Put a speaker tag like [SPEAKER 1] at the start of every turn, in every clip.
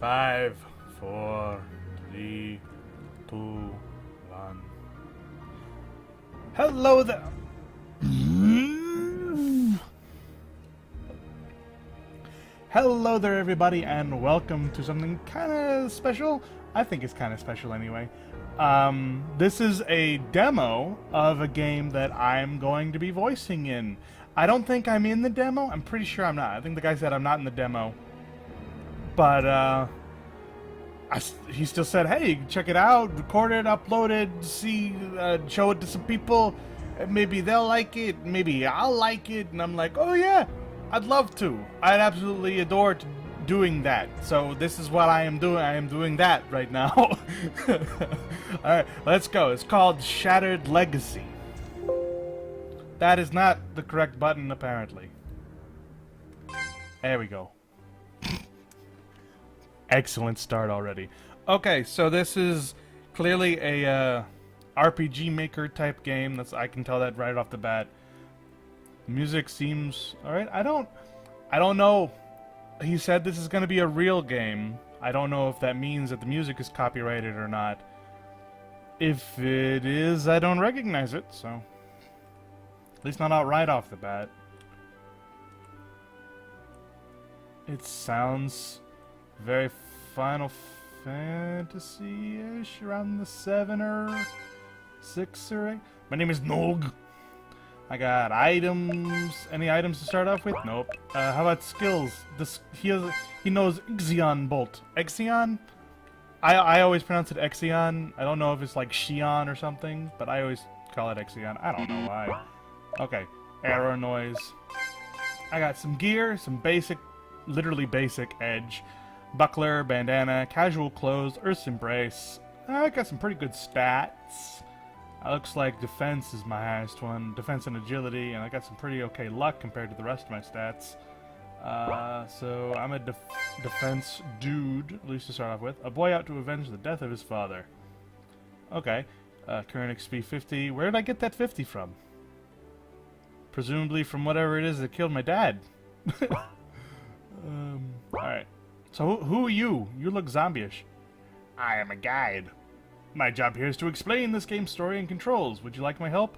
[SPEAKER 1] 5, 4, 3, 2, 1. Hello there. Hello there, everybody, and welcome to something kind of special. I think it's kind of special anyway. This is a demo of a game that I'm going to be voicing in. I don't think I'm in the demo. I'm pretty sure I'm not. I think the guy said I'm not in the demo. But, he still said, hey, check it out, record it, upload it, see, show it to some people. Maybe they'll like it, maybe I'll like it. And I'm like, oh yeah, I'd love to. I'd absolutely adore doing that. So this is what I am doing. I am doing that right now. Alright, let's go. It's called Shattered Legacy. That is not the correct button, apparently. There we go. Excellent start already. Okay, so this is clearly a RPG Maker type game. I can tell that right off the bat. Music seems alright. I don't know. He said this is going to be a real game. I don't know if that means that the music is copyrighted or not. If it is, I don't recognize it, so at least not right off the bat. It sounds very Final Fantasy-ish, around the 7 or 6 or 8. My name is Nog. I got items. Any items to start off with? Nope. How about skills? He knows Ixion Bolt. Ixion? I always pronounce it Exion. I don't know if it's like Xion or something, but I always call it Exion. I don't know why. Okay. Arrow noise. I got some gear, some basic, literally basic edge. Buckler, bandana, casual clothes, Earth's Embrace. I got some pretty good stats. Looks like defense is my highest one. Defense and agility, and I got some pretty okay luck compared to the rest of my stats. So I'm a defense dude, at least to start off with. A boy out to avenge the death of his father. Okay. Current XP 50. Where did I get that 50 from? Presumably from whatever it is that killed my dad. Alright. So who are you? You look zombie-ish. I am a guide. My job here is to explain this game's story and controls. Would you like my help?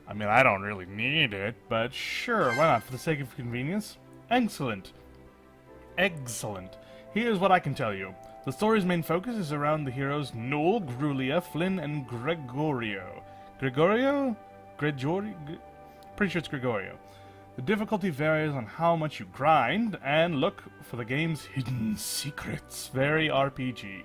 [SPEAKER 1] I mean, I don't really need it, but sure, why not, for the sake of convenience? Excellent. Excellent. Here's what I can tell you. The story's main focus is around the heroes Noel, Grulia, Flynn, and Gregorio. Gregorio? Pretty sure it's Gregorio. The difficulty varies on how much you grind, and look for the game's hidden secrets. Very RPG.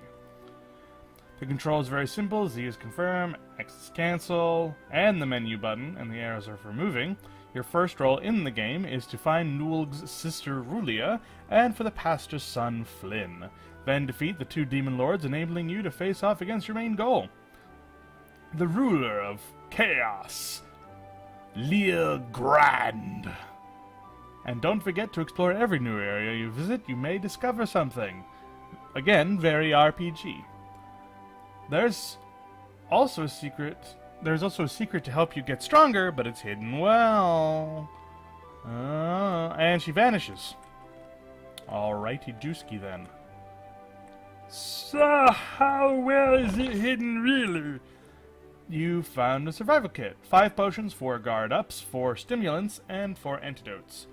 [SPEAKER 1] The control is very simple. Z is confirm, X is cancel, and the menu button, and the arrows are for moving. Your first role in the game is to find Nulg's sister Rulia, and for the pastor's son Flynn. Then defeat the two demon lords, enabling you to face off against your main goal. The ruler of chaos, Lear Grand. And don't forget to explore every new area you visit. You may discover something. Again, very RPG. There's also a secret to help you get stronger, but it's hidden well. And she vanishes. Alrighty dooski then. So, how well is it hidden really? You found a survival kit. 5 potions, 4 guard-ups, 4 stimulants, and 4 antidotes.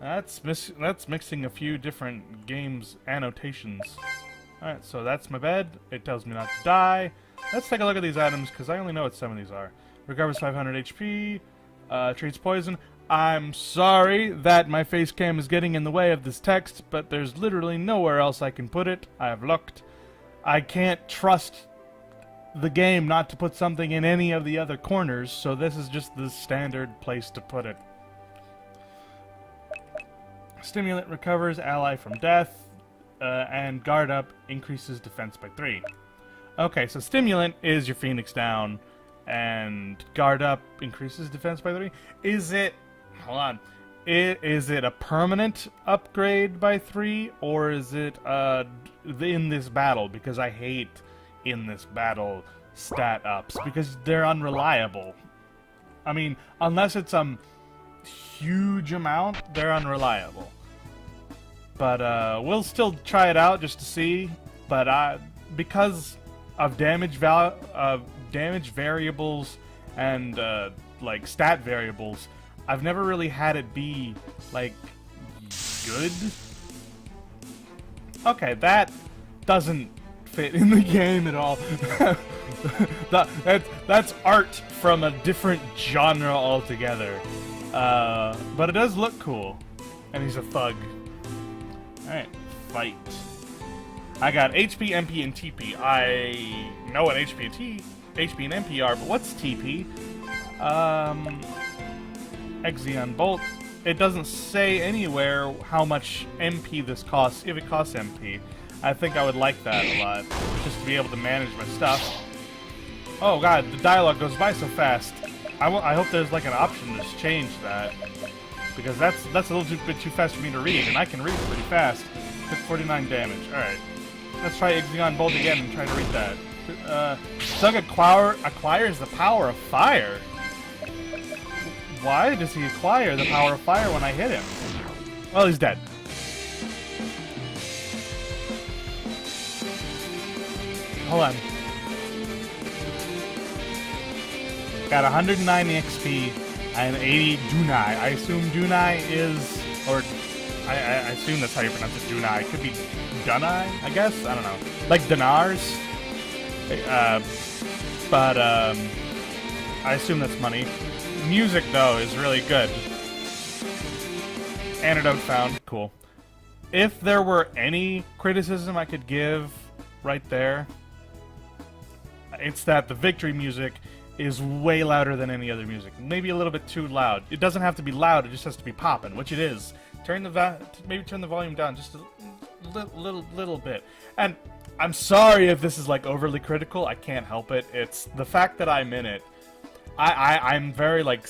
[SPEAKER 1] That's mixing a few different games' annotations. Alright, so that's my bed. It tells me not to die. Let's take a look at these items, because I only know what some of these are. Recovers 500 HP. Treats poison. I'm sorry that my face cam is getting in the way of this text, but there's literally nowhere else I can put it. I have looked. I can't trust the game not to put something in any of the other corners, so this is just the standard place to put it. Stimulant recovers ally from death, and guard up increases defense by 3. Okay, so stimulant is your Phoenix down, and guard up increases defense by 3. Is it, hold on, is it a permanent upgrade by 3, or is it in this battle? Because I hate in this battle stat ups, because they're unreliable. I mean, unless it's some huge amount, they're unreliable. But we'll still try it out just to see. But because of damage variables and like stat variables, I've never really had it be like good. Okay, that doesn't fit in the game at all. That's art from a different genre altogether. But it does look cool. And he's a thug. Alright, fight. I got HP, MP, and TP. I know what HP and MP are, but what's TP? Exeon Bolt. It doesn't say anywhere how much MP this costs, if it costs MP. I think I would like that a lot, just to be able to manage my stuff. Oh god, the dialogue goes by so fast. I hope there's like an option to change that, because that's a little bit too fast for me to read, and I can read pretty fast. Took 49 damage. Alright. Let's try Exeon Bolt again and try to read that. Thug acquires the power of fire. Why does he acquire the power of fire when I hit him? Well, he's dead. Hold on. Got 109 XP and 80 Dunai. I assume Dunai is, or I assume that's how you pronounce it, Dunai. It could be Dunai, I guess? I don't know. Like dinars. But I assume that's money. Music, though, is really good. Antidote found. Cool. If there were any criticism I could give right there, it's that the victory music is way louder than any other music. Maybe a little bit too loud. It doesn't have to be loud, it just has to be popping, which it is. Maybe turn the volume down just a little bit. And I'm sorry if this is like overly critical, I can't help it. It's the fact that I'm in it. I'm very like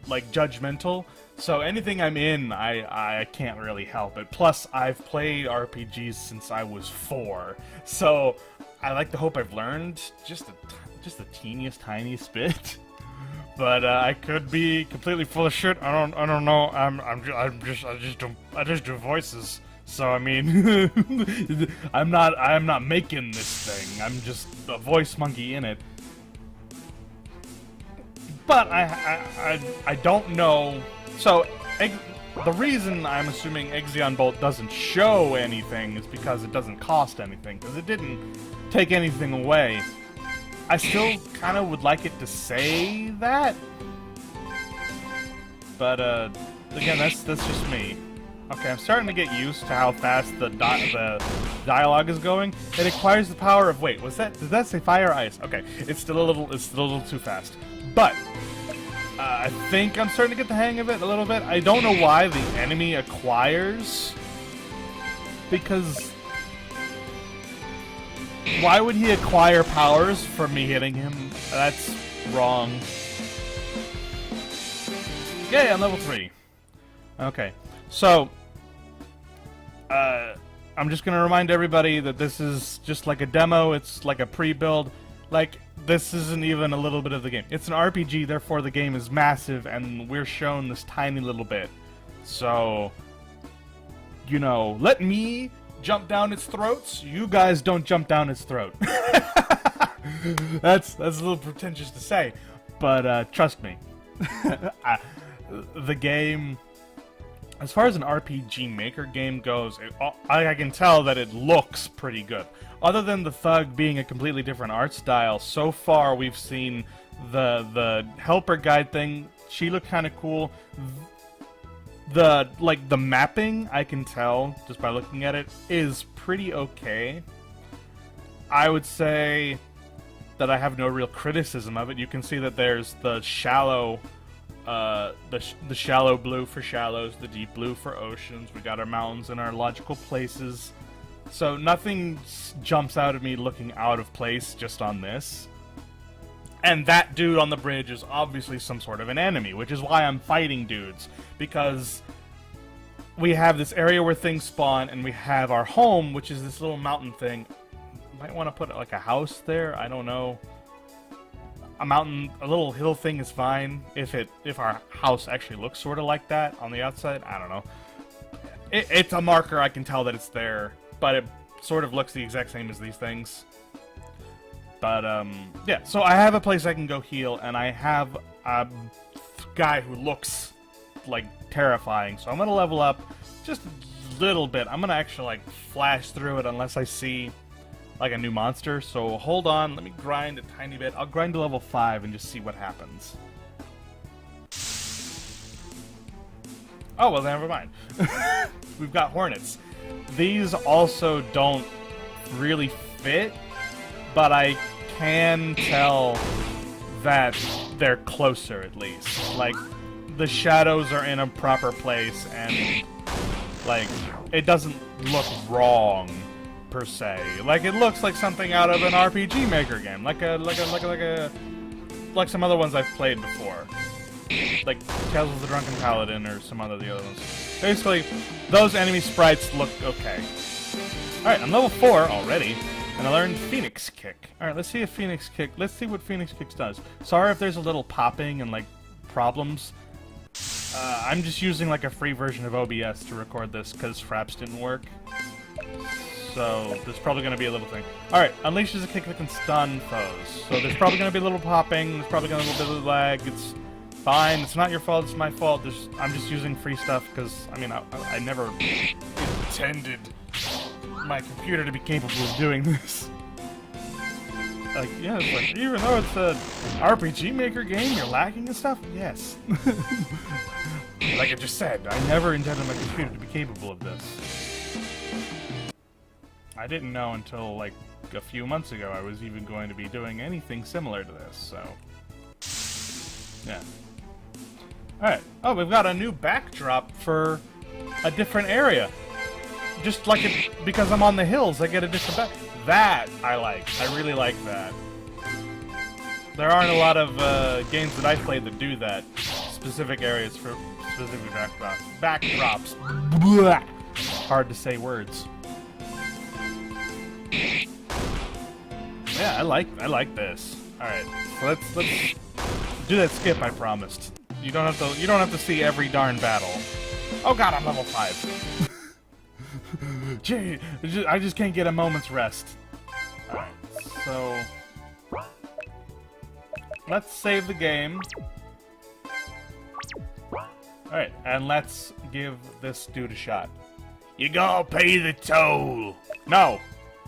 [SPEAKER 1] like judgmental. So anything I'm in, I can't really help it. Plus, I've played RPGs since I was 4, so I like to hope I've learned just the teeniest, tiniest bit. But I could be completely full of shit. I don't know. I just do voices. So I mean, I'm not making this thing. I'm just a voice monkey in it. But I don't know. So the reason I'm assuming Exeon Bolt doesn't show anything is because it doesn't cost anything, because it didn't take anything away. I still kind of would like it to say that, but again, that's just me. Okay, I'm starting to get used to how fast the dialogue is going. It acquires the power of, wait, did that say fire or ice? Okay, it's still a little too fast, but I think I'm starting to get the hang of it a little bit. I don't know why the enemy acquires, because why would he acquire powers from me hitting him? That's wrong. Yay, I'm level 3. Okay, so I'm just gonna remind everybody that this is just like a demo. It's like a pre-build. Like, this isn't even a little bit of the game. It's an RPG, therefore the game is massive, and we're shown this tiny little bit. So, you know, let me jump down its throats. You guys don't jump down its throat. That's a little pretentious to say, but trust me. The game, as far as an RPG Maker game goes, I can tell that it looks pretty good. Other than the thug being a completely different art style, so far we've seen the helper guide thing. She looked kind of cool. The mapping, I can tell just by looking at it, is pretty okay. I would say that I have no real criticism of it. You can see that there's the shallow, the shallow blue for shallows, the deep blue for oceans. We got our mountains in our logical places. So nothing jumps out at me looking out of place just on this. And that dude on the bridge is obviously some sort of an enemy, which is why I'm fighting dudes. Because we have this area where things spawn, and we have our home, which is this little mountain thing. Might want to put like a house there, I don't know. A little hill thing is fine if our house actually looks sort of like that on the outside, I don't know. It's a marker, I can tell that it's there, but it sort of looks the exact same as these things. But, yeah, so I have a place I can go heal, and I have a guy who looks, like, terrifying. So I'm gonna level up just a little bit. I'm gonna actually, like, flash through it unless I see, like, a new monster. So hold on, let me grind a tiny bit. I'll grind to level 5 and just see what happens. Oh, well, never mind. We've got hornets. These also don't really fit, but I can tell that they're closer, at least. Like, the shadows are in a proper place, and, like, it doesn't look wrong, per se. Like, it looks like something out of an RPG Maker game. Like some other ones I've played before. Like Tales of the Drunken Paladin or some other of the other ones. Basically, those enemy sprites look okay. Alright, I'm level 4 already, and I learned Phoenix Kick. Alright, let's see if Phoenix Kick... Let's see what Phoenix Kick does. Sorry if there's a little popping and, like, problems. I'm just using, like, a free version of OBS to record this, because Fraps didn't work. So, there's probably going to be a little thing. Alright, unleashes a kick that can stun foes. So there's probably going to be a little popping, there's probably going to be a little bit of lag. It's fine, it's not your fault, it's my fault. I'm just using free stuff, because, I mean, I never intended my computer to be capable of doing this. Like, yeah, it's like, even though it's a RPG Maker game, you're lagging and stuff? Yes. Like I just said, I never intended my computer to be capable of this. I didn't know until, like, a few months ago I was even going to be doing anything similar to this, so... Yeah. Alright. Oh, we've got a new backdrop for a different area. Just like it, because I'm on the hills, I get a different back. That I like. I really like that. There aren't a lot of games that I've played that do that. Specific areas for specific backdrops. Blah. Hard to say words. Yeah, I like this. All right, so let's do that skip I promised. You don't have to see every darn battle. Oh god, I'm level 5. Gee, I just can't get a moment's rest. Alright, so... Let's save the game. Alright, and let's give this dude a shot. You gotta pay the toll! No!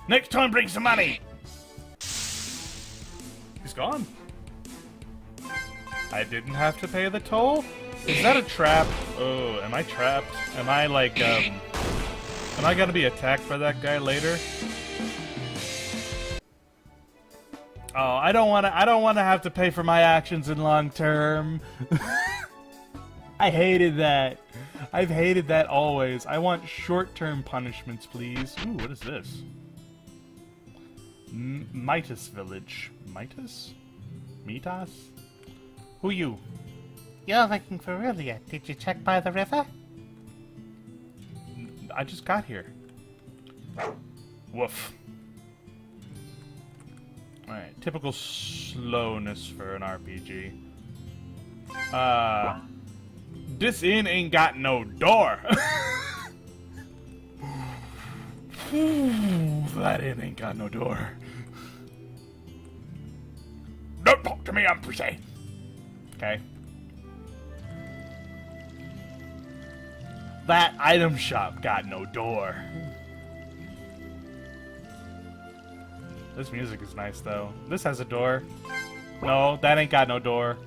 [SPEAKER 1] Next time bring some money! He's gone. I didn't have to pay the toll? Is that a trap? Oh, am I trapped? Am I like, am I gonna be attacked by that guy later? Oh, I don't wanna have to pay for my actions in long term. I hated that. I've hated that always. I want short-term punishments, please. Ooh, what is this? Midas Village. Midas? Mitas? Who you?
[SPEAKER 2] You're looking for Rulia. Did you check by the river?
[SPEAKER 1] I just got here. Woof. Alright, typical slowness for an RPG. This inn ain't got no door. That inn ain't got no door. Don't talk to me, I'm Prusy. Okay. That item shop got no door. This music is nice, though. This has a door. No, that ain't got no door.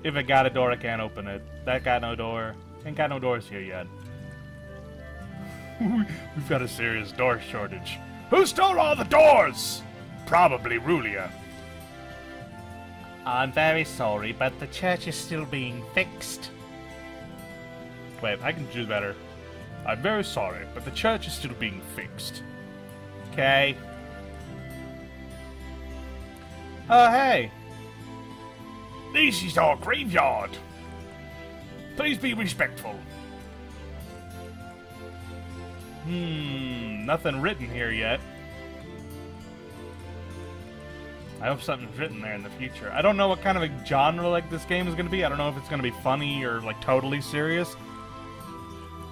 [SPEAKER 1] If it got a door, I can't open it. That got no door. Ain't got no doors here yet. We've got a serious door shortage. Who stole all the doors? Probably Rulia.
[SPEAKER 2] I'm very sorry, but the church is still being fixed.
[SPEAKER 1] Wait, I can do better. I'm very sorry, but the church is still being fixed. Okay. Oh, hey. This is our graveyard. Please be respectful. Nothing written here yet. I hope something's written there in the future. I don't know what kind of a genre like this game is going to be. I don't know if it's going to be funny or like totally serious.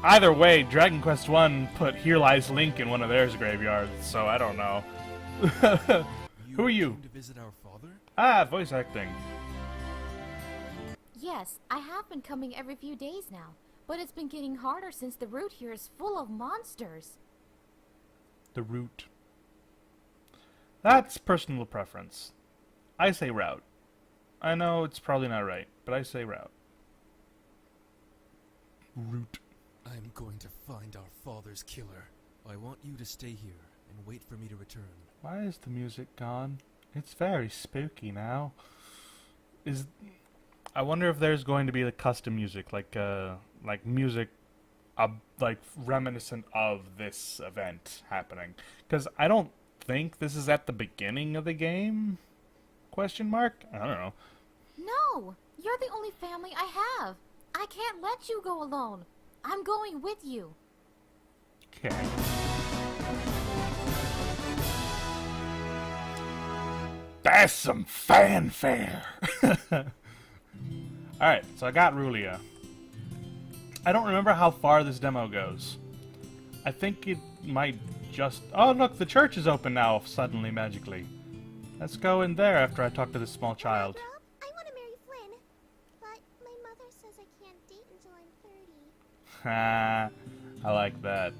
[SPEAKER 1] Either way, Dragon Quest 1 put Here Lies Link in one of theirs graveyards, so I don't know. Who are you?
[SPEAKER 3] Came to visit our father?
[SPEAKER 1] Ah, voice acting.
[SPEAKER 4] Yes, I have been coming every few days now, but it's been getting harder since the route here is full of monsters.
[SPEAKER 1] The route. That's personal preference. I say route. I know it's probably not right, but I say route. Route.
[SPEAKER 3] I'm going to find our father's killer. I want you to stay here and wait for me to return.
[SPEAKER 1] Why is the music gone? It's very spooky now. I wonder if there's going to be like custom music, like music, like reminiscent of this event happening. Because I don't think this is at the beginning of the game. Question mark? I don't know.
[SPEAKER 4] No! You're the only family I have! I can't let you go alone! I'm going with you!
[SPEAKER 1] Okay. That's some fanfare! Alright, so I got Rulia. I don't remember how far this demo goes. I think it might just... Oh, look, the church is open now, suddenly, magically. Let's go in there after I talk to this small child.
[SPEAKER 5] I want to marry Flynn, but my mother says I can't date until I'm 30.
[SPEAKER 1] Ha, I like that.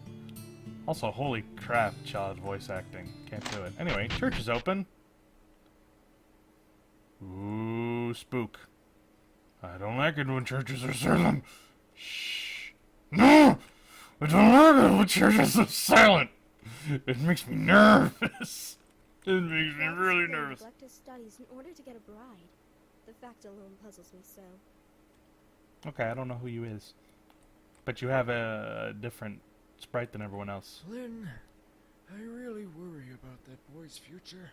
[SPEAKER 1] Also, holy crap, child voice acting. Can't do it. Anyway, church is open. Ooh, spook. I don't like it when churches are silent. Shh. No! I don't like it when churches are silent. It makes me nervous. It makes me really nervous.
[SPEAKER 5] Neglect his studies in order to get a bride. The fact alone puzzles me so.
[SPEAKER 1] Okay, I don't know who you is. But you have a different sprite than everyone else.
[SPEAKER 3] Flynn, I really worry about that boy's future.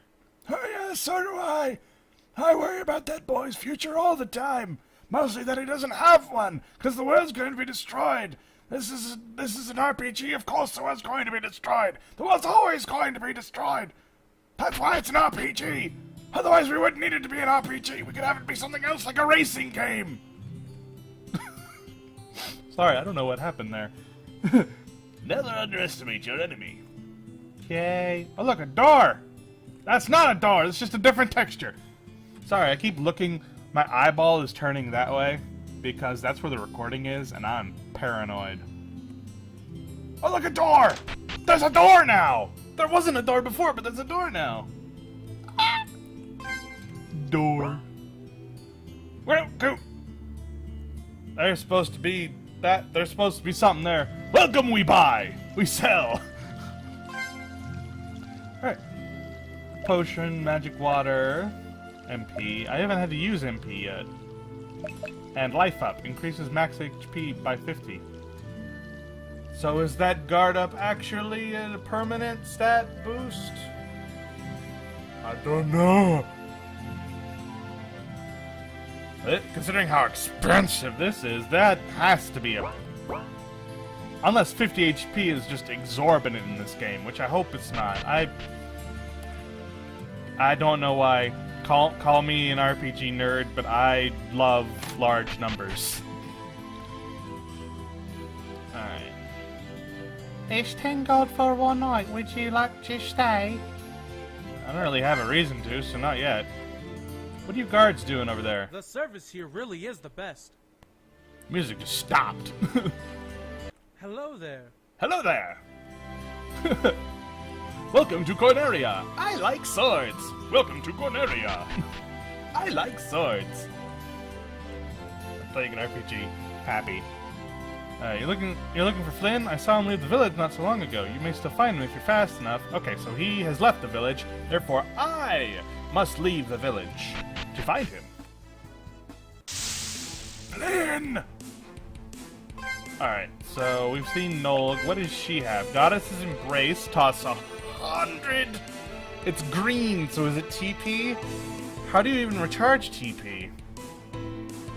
[SPEAKER 1] Oh yeah, so do I. I worry about that boy's future all the time. Mostly that he doesn't have one, because the world's going to be destroyed. This is an RPG, of course the world's going to be destroyed. The world's always going to be destroyed. That's why it's an RPG. Otherwise we wouldn't need it to be an RPG. We could have it be something else like a racing game. Sorry, I don't know what happened there. Never underestimate your enemy. Okay. Oh look, a door! That's not a door, it's just a different texture. Sorry, I keep looking. My eyeball is turning that way because that's where the recording is, and I'm paranoid. Oh, look, a door! There's a door now! There wasn't a door before, but there's a door now. Door. Where go? There's supposed to be that. There's supposed to be something there. Welcome, we buy, we sell. All right. Potion, magic water. MP. I haven't had to use MP yet. And life up. Increases max HP by 50. So is that guard up actually a permanent stat boost? I don't know. Considering how expensive this is, that has to be a... Unless 50 HP is just exorbitant in this game, which I hope it's not. I don't know why. Call me an RPG nerd, but I love large numbers. Alright.
[SPEAKER 2] It's 10 gold for one night. Would you like to stay?
[SPEAKER 1] I don't really have a reason to, so not yet. What are you guards doing over there?
[SPEAKER 6] The service here really is the best.
[SPEAKER 1] Music just stopped.
[SPEAKER 6] Hello there.
[SPEAKER 1] Hello there! Welcome to Corneria! I like swords! Welcome to Corneria! I like swords! I'm playing an RPG. Happy. You're looking for Flynn? I saw him leave the village not so long ago. You may still find him if you're fast enough. Okay, so he has left the village. Therefore, I must leave the village to find him. Flynn! Alright, so we've seen Noel. What does she have? Goddess's Embrace. Toss 100. It's green, so is it TP? How do you even recharge TP?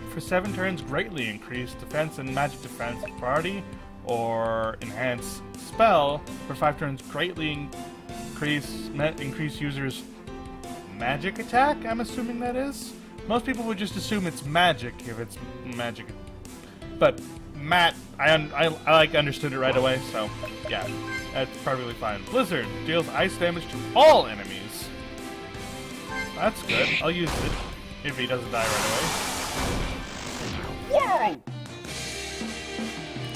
[SPEAKER 1] For 7 turns, greatly increase defense and magic defense of party, or enhance spell. For 5 turns, greatly increase users' magic attack. I'm assuming that is. Most people would just assume it's magic if it's magic, but Matt, I like understood it right away, so yeah, that's perfectly fine. Blizzard deals ice damage to all enemies. That's good. I'll use it if he doesn't die right away. Whoa!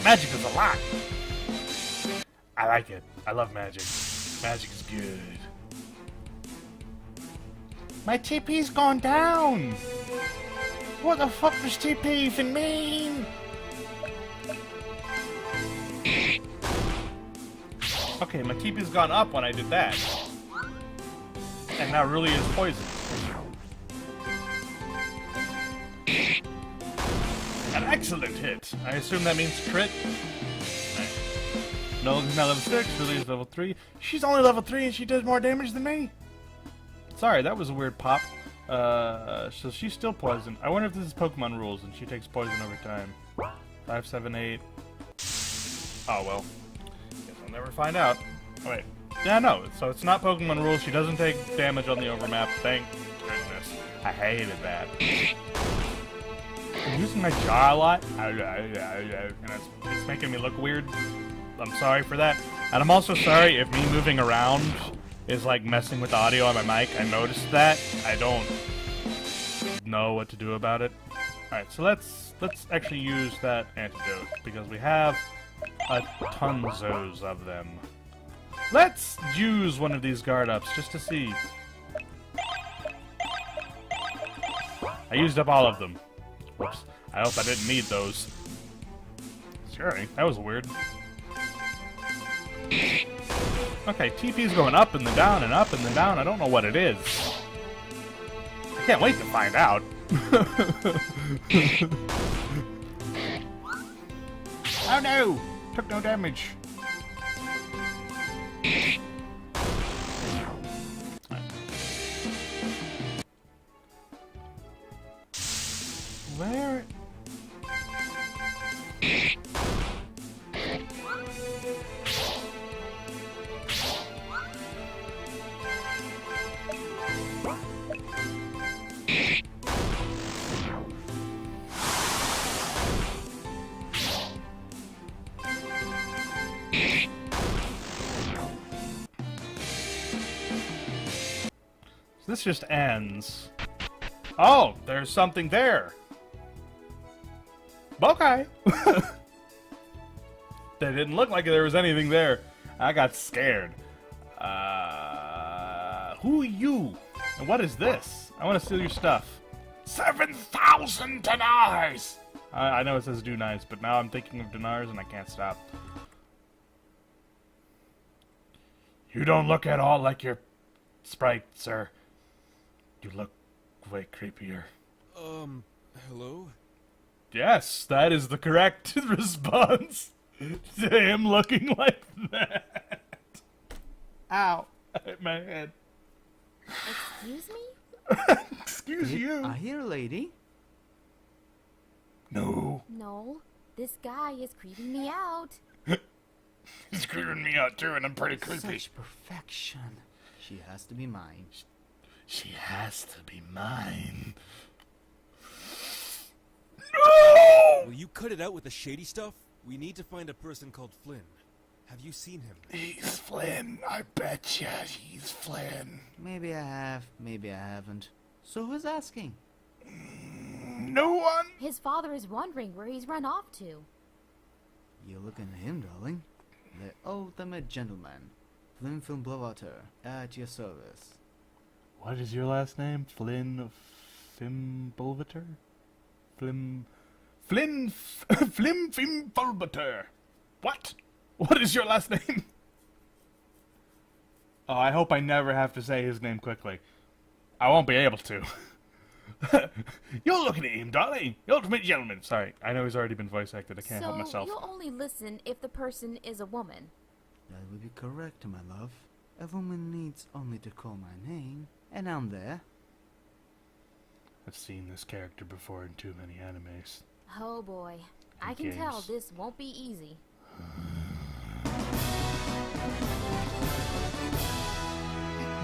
[SPEAKER 1] Magic is a lot. I like it. I love magic. Magic is good.
[SPEAKER 2] My TP's gone down! What the fuck does TP even mean?
[SPEAKER 1] Okay, my TP's gone up when I did that. And now really is poison. An excellent hit. I assume that means crit. No, he's not level 6, really is level 3.
[SPEAKER 2] She's only level 3 and she does more damage than me.
[SPEAKER 1] Sorry, that was a weird pop. So she's still poisoned. I wonder if this is Pokemon rules and she takes poison over time. 5, 7, 8. Oh well. Guess I'll never find out. Oh, wait. Yeah, no. So it's not Pokemon rules. She doesn't take damage on the overmap. Thank goodness. I hated that. I'm using my jaw a lot. And it's making me look weird. I'm sorry for that. And I'm also sorry if me moving around is like messing with the audio on my mic. I noticed that. I don't know what to do about it. Alright, so let's actually use that antidote because we have a tonzos of them. Let's use one of these guard ups just to see. I used up all of them. Whoops. I hope I didn't need those. Sure, that was weird. Okay, TP's going up and then down and up and then down. I don't know what it is. I can't wait to find out.
[SPEAKER 2] Oh no! Took no damage. Where?
[SPEAKER 1] This just ends. Oh, there's something there. Okay. That didn't look like there was anything there. I got scared. Who are you? And what is this? I want to steal your stuff. 7,000 dinars! I know it says do nice, but now I'm thinking of dinars and I can't stop. You don't look at all like your sprite, sir. You look way creepier.
[SPEAKER 3] Hello?
[SPEAKER 1] Yes, that is the correct response to him looking like that. Ow. I hit my head.
[SPEAKER 4] Excuse me?
[SPEAKER 1] Excuse you.
[SPEAKER 7] I hear, lady.
[SPEAKER 1] No.
[SPEAKER 4] No, this guy is creeping me out.
[SPEAKER 1] He's creeping me out too, and I'm pretty creepy.
[SPEAKER 7] Such perfection. She has to be mine.
[SPEAKER 1] She has to be mine. No!
[SPEAKER 3] Will you cut it out with the shady stuff? We need to find a person called Flynn. Have you seen him?
[SPEAKER 1] He's Flynn. I betcha he's Flynn.
[SPEAKER 7] Maybe I have, maybe I haven't. So who's asking?
[SPEAKER 1] No one?
[SPEAKER 4] His father is wondering where he's run off to.
[SPEAKER 7] You're looking at him, darling. The ultimate gentleman. Flynn Blowater, at your service.
[SPEAKER 1] What is your last name? Flynn Fimbulvator? Flynn Fimbulvator. What? What is your last name? Oh, I hope I never have to say his name quickly. I won't be able to. You're looking at him, darling. The ultimate gentleman. Sorry, I know he's already been voice acted. I can't help myself.
[SPEAKER 4] So you'll only listen if the person is a woman.
[SPEAKER 7] That would be correct, my love. A woman needs only to call my name, and I'm there.
[SPEAKER 1] I've seen this character before in too many animes.
[SPEAKER 4] Oh boy. I
[SPEAKER 1] And
[SPEAKER 4] can tell
[SPEAKER 1] games.
[SPEAKER 4] this won't be easy.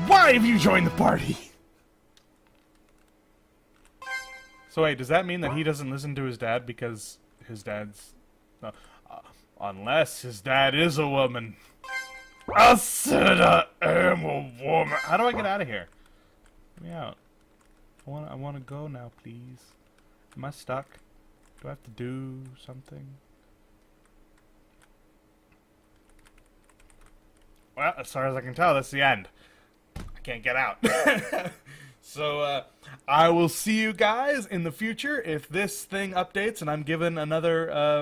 [SPEAKER 1] Why have you joined the party? So wait, does that mean that he doesn't listen to his dad because his dad's Uh, unless his dad is a woman. I said I am a woman. How do I get out of here? Get me out. I wanna go now, please. Am I stuck? Do I have to do something? Well, as far as I can tell, that's the end. I can't get out. So, I will see you guys in the future. If this thing updates and I'm given another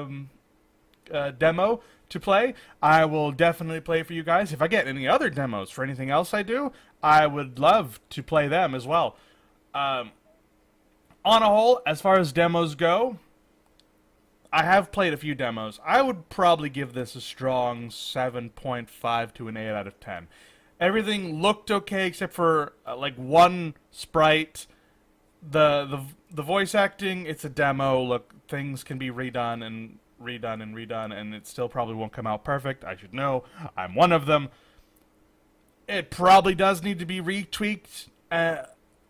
[SPEAKER 1] demo to play, I will definitely play for you guys. If I get any other demos for anything else I do, I would love to play them as well. On a whole, as far as demos go, I have played a few demos. I would probably give this a strong 7.5 to an 8 out of 10. Everything looked okay except for like one sprite. The voice acting, it's a demo. Look, things can be redone and redone, and it still probably won't come out perfect. I should know. I'm one of them. It probably does need to be retweaked,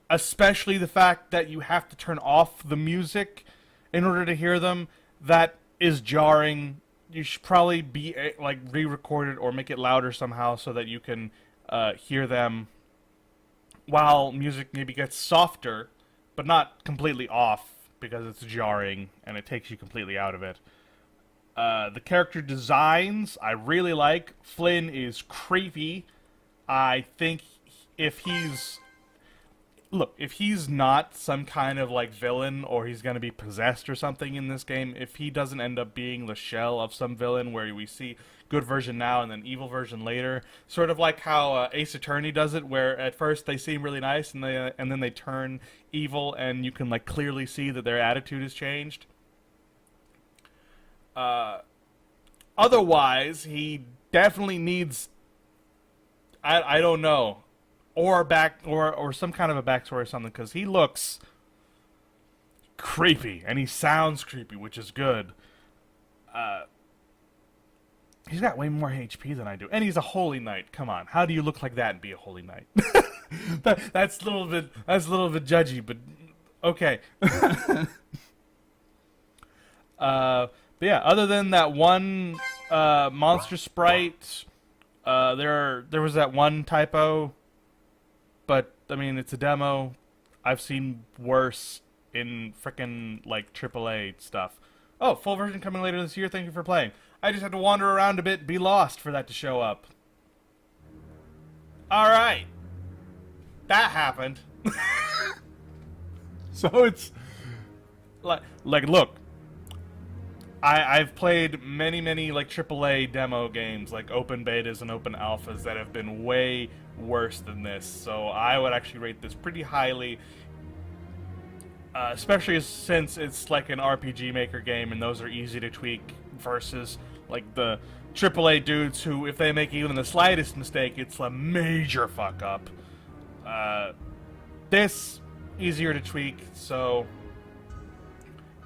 [SPEAKER 1] especially the fact that you have to turn off the music in order to hear them. That is jarring. You should probably be like re-record it or make it louder somehow so that you can hear them while music maybe gets softer, but not completely off because it's jarring and it takes you completely out of it. The character designs I really like. Flynn is creepy. I think if he's not some kind of like villain or he's going to be possessed or something in this game, if he doesn't end up being the shell of some villain where we see good version now and then evil version later, sort of like how Ace Attorney does it, where at first they seem really nice and then they turn evil and you can like clearly see that their attitude has changed. Otherwise, he definitely needs, I don't know, or some kind of a backstory or something, because he looks creepy and he sounds creepy, which is good. He's got way more HP than I do, and he's a holy knight. Come on, how do you look like that and be a holy knight? That's a little bit judgy, but okay. But yeah, other than that one monster sprite, there was that one typo. But, I mean, it's a demo. I've seen worse in frickin' like, AAA stuff. Oh, full version coming later this year. Thank you for playing. I just had to wander around a bit, be lost for that to show up. Alright. That happened. So it's... Like, look. I've played many, like, AAA demo games, like open betas and open alphas that have been way worse than this, so I would actually rate this pretty highly, especially since it's like an RPG Maker game and those are easy to tweak versus like the AAA dudes who, if they make even the slightest mistake, it's a major fuck up. This, easier to tweak, so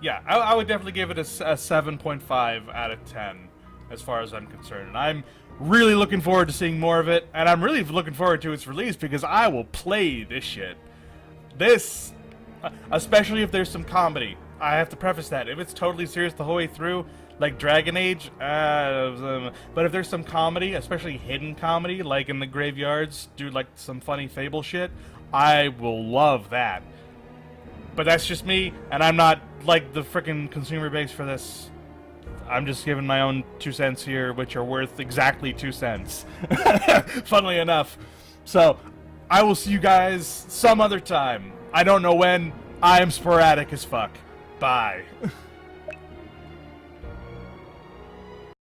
[SPEAKER 1] yeah, I would definitely give it a 7.5 out of 10 as far as I'm concerned. And I'm really looking forward to seeing more of it, and I'm really looking forward to its release because I will play this shit. This, especially if there's some comedy. I have to preface that. If it's totally serious the whole way through, like Dragon Age, but if there's some comedy, especially hidden comedy, like in the graveyards, do like some funny Fable shit, I will love that. But that's just me, and I'm not like the frickin' consumer base for this. I'm just giving my own 2 cents here, which are worth exactly 2 cents. Funnily enough. So, I will see you guys some other time. I don't know when. I am sporadic as fuck. Bye.